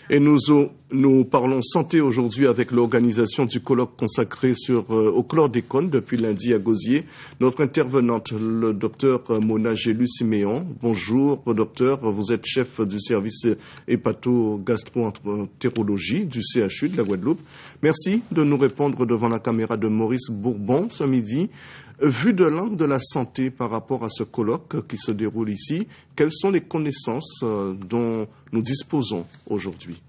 Et nous parlons santé aujourd'hui avec l'organisation du colloque consacré au chlordécone depuis lundi à Gosier. Notre intervenante, le docteur Mona Gélus-Siméon. Bonjour, docteur. Vous êtes chef du service hépato-gastro-entérologie du CHU de la Guadeloupe. Merci de nous répondre devant la caméra de Maurice Bourbon ce midi. Vu de l'angle de la santé par rapport à ce colloque qui se déroule ici, quelles sont les connaissances dont nous disposons aujourd'hui?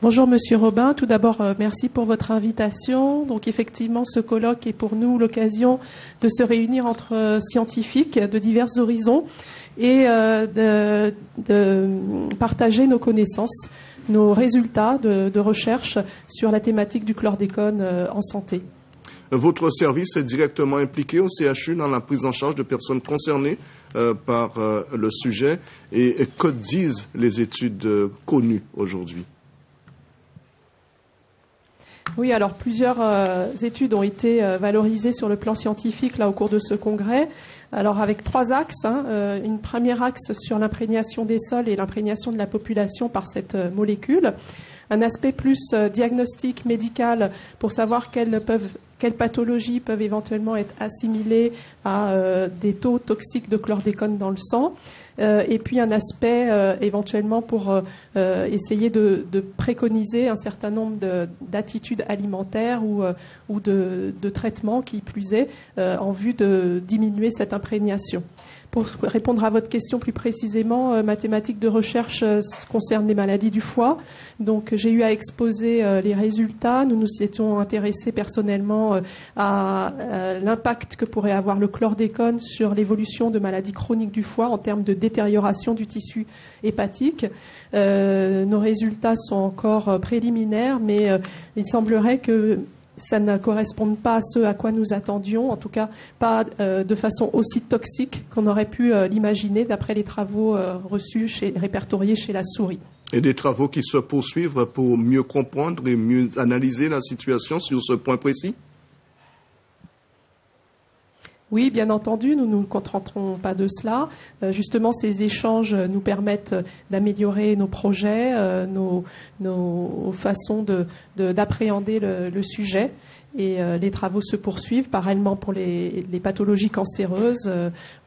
Bonjour Monsieur Robin, tout d'abord merci pour votre invitation. Donc effectivement ce colloque est pour nous l'occasion de se réunir entre scientifiques de divers horizons et de partager nos connaissances, nos résultats de recherche sur la thématique du chlordécone en santé. Votre service est directement impliqué au CHU dans la prise en charge de personnes concernées par le sujet. Et que disent les études connues aujourd'hui? Oui, alors plusieurs études ont été valorisées sur le plan scientifique là au cours de ce congrès. Alors avec 3 axes, une première axe sur l'imprégnation des sols et l'imprégnation de la population par cette molécule. Un aspect plus diagnostic médical pour savoir quelles pathologies peuvent éventuellement être assimilées à des taux toxiques de chlordécone dans le sang. Et puis un aspect éventuellement pour essayer de préconiser un certain nombre d'attitudes alimentaires ou de traitements qui plus est en vue de diminuer cette imprégnation. Pour répondre à votre question plus précisément, ma thématique de recherche concerne les maladies du foie. Donc j'ai eu à exposer les résultats. Nous nous étions intéressés personnellement à l'impact que pourrait avoir le chlordécone sur l'évolution de maladies chroniques du foie en termes de détérioration du tissu hépatique. Nos résultats sont encore préliminaires, mais il semblerait que ça ne correspond pas à ce à quoi nous attendions, en tout cas pas de façon aussi toxique qu'on aurait pu l'imaginer d'après les travaux répertoriés chez la souris. Et des travaux qui se poursuivent pour mieux comprendre et mieux analyser la situation sur ce point précis? Oui, bien entendu, nous ne nous contenterons pas de cela. Justement, ces échanges nous permettent d'améliorer nos projets, nos façons d'appréhender le sujet. Et les travaux se poursuivent. Parallèlement pour les pathologies cancéreuses,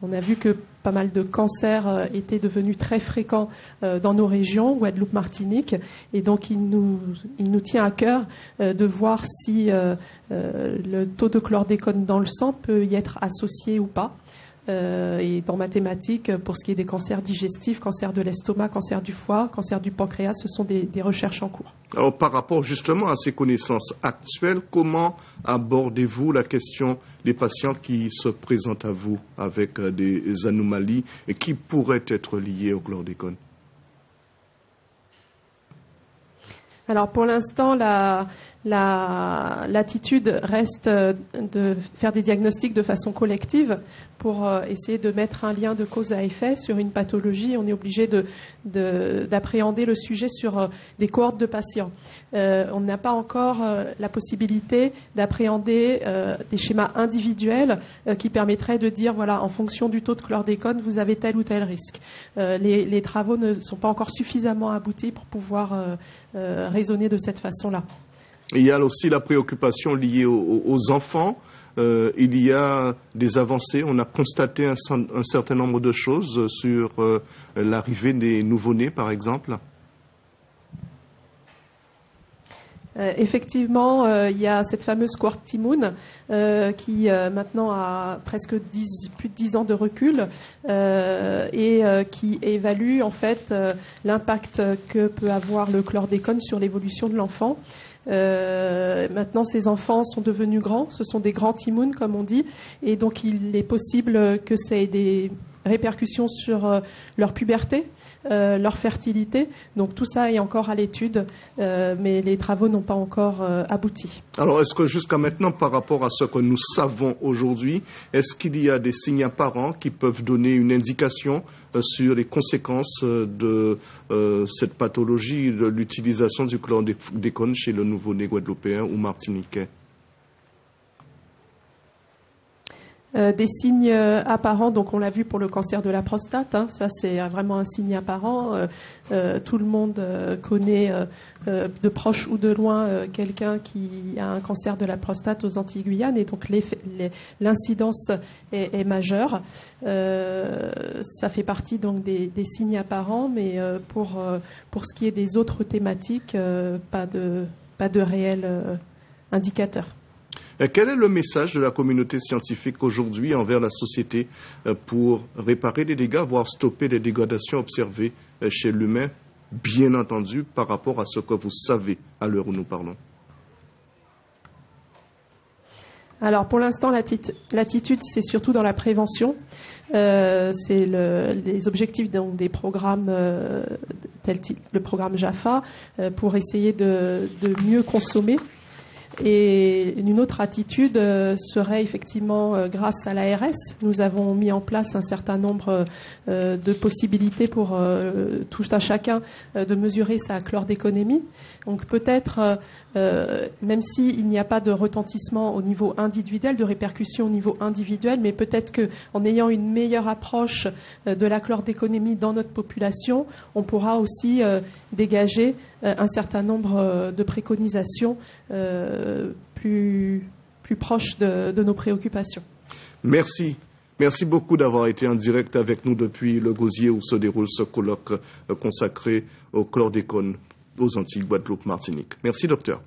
on a vu que pas mal de cancers étaient devenus très fréquents dans nos régions, Guadeloupe, Martinique. Et donc, il nous tient à cœur de voir si le taux de chlordécone dans le sang peut y être associé ou pas. Et dans ma thématique, pour ce qui est des cancers digestifs, cancer de l'estomac, cancer du foie, cancer du pancréas, ce sont des recherches en cours. Alors, par rapport justement à ces connaissances actuelles, comment abordez-vous la question des patients qui se présentent à vous avec des anomalies et qui pourraient être liées au chlordécone? Alors pour l'instant, l'attitude reste de faire des diagnostics de façon collective pour essayer de mettre un lien de cause à effet sur une pathologie. On est obligé d'appréhender le sujet sur des cohortes de patients. On n'a pas encore la possibilité d'appréhender des schémas individuels qui permettraient de dire, voilà, en fonction du taux de chlordécone, vous avez tel ou tel risque. Les travaux ne sont pas encore suffisamment aboutis pour pouvoir raisonner de cette façon-là. Il y a aussi la préoccupation liée aux enfants. Il y a des avancées. On a constaté un certain nombre de choses sur l'arrivée des nouveau-nés, par exemple. Effectivement, il y a cette fameuse cohorte Timoun qui maintenant a presque plus de 10 ans de recul et qui évalue en fait l'impact que peut avoir le chlordécone sur l'évolution de l'enfant. Maintenant, ces enfants sont devenus grands, ce sont des grands Timoun comme on dit, et donc il est possible que ça ait des répercussions sur leur puberté, leur fertilité. Donc tout ça est encore à l'étude, mais les travaux n'ont pas encore abouti. Alors est-ce que jusqu'à maintenant, par rapport à ce que nous savons aujourd'hui, est-ce qu'il y a des signes apparents qui peuvent donner une indication sur les conséquences de cette pathologie, de l'utilisation du chlordécone chez le nouveau-né guadeloupéen ou martiniquais? Des signes apparents, donc on l'a vu pour le cancer de la prostate, hein, ça c'est vraiment un signe apparent. Tout le monde connaît de proche ou de loin quelqu'un qui a un cancer de la prostate aux Antilles-Guyane, et donc l'incidence est majeure. Ça fait partie donc des signes apparents, mais pour ce qui est des autres thématiques, pas de réels indicateurs. Quel est le message de la communauté scientifique aujourd'hui envers la société pour réparer les dégâts, voire stopper les dégradations observées chez l'humain, bien entendu, par rapport à ce que vous savez à l'heure où nous parlons? Alors pour l'instant, l'attitude, c'est surtout dans la prévention. C'est les objectifs donc, des programmes tels le programme JAFA pour essayer de mieux consommer. Et une autre attitude serait effectivement grâce à l'ARS. Nous avons mis en place un certain nombre de possibilités pour tout un chacun de mesurer sa chlordéconémie. Donc peut-être, même s'il n'y a pas de retentissement au niveau individuel, de répercussion au niveau individuel, mais peut-être qu'en ayant une meilleure approche de la chlordéconémie dans notre population, on pourra aussi dégager un certain nombre de préconisations plus proches de nos préoccupations. Merci. Merci beaucoup d'avoir été en direct avec nous depuis le Gosier où se déroule ce colloque consacré au chlordécone aux Antilles, Guadeloupe, Martinique. Merci, docteur.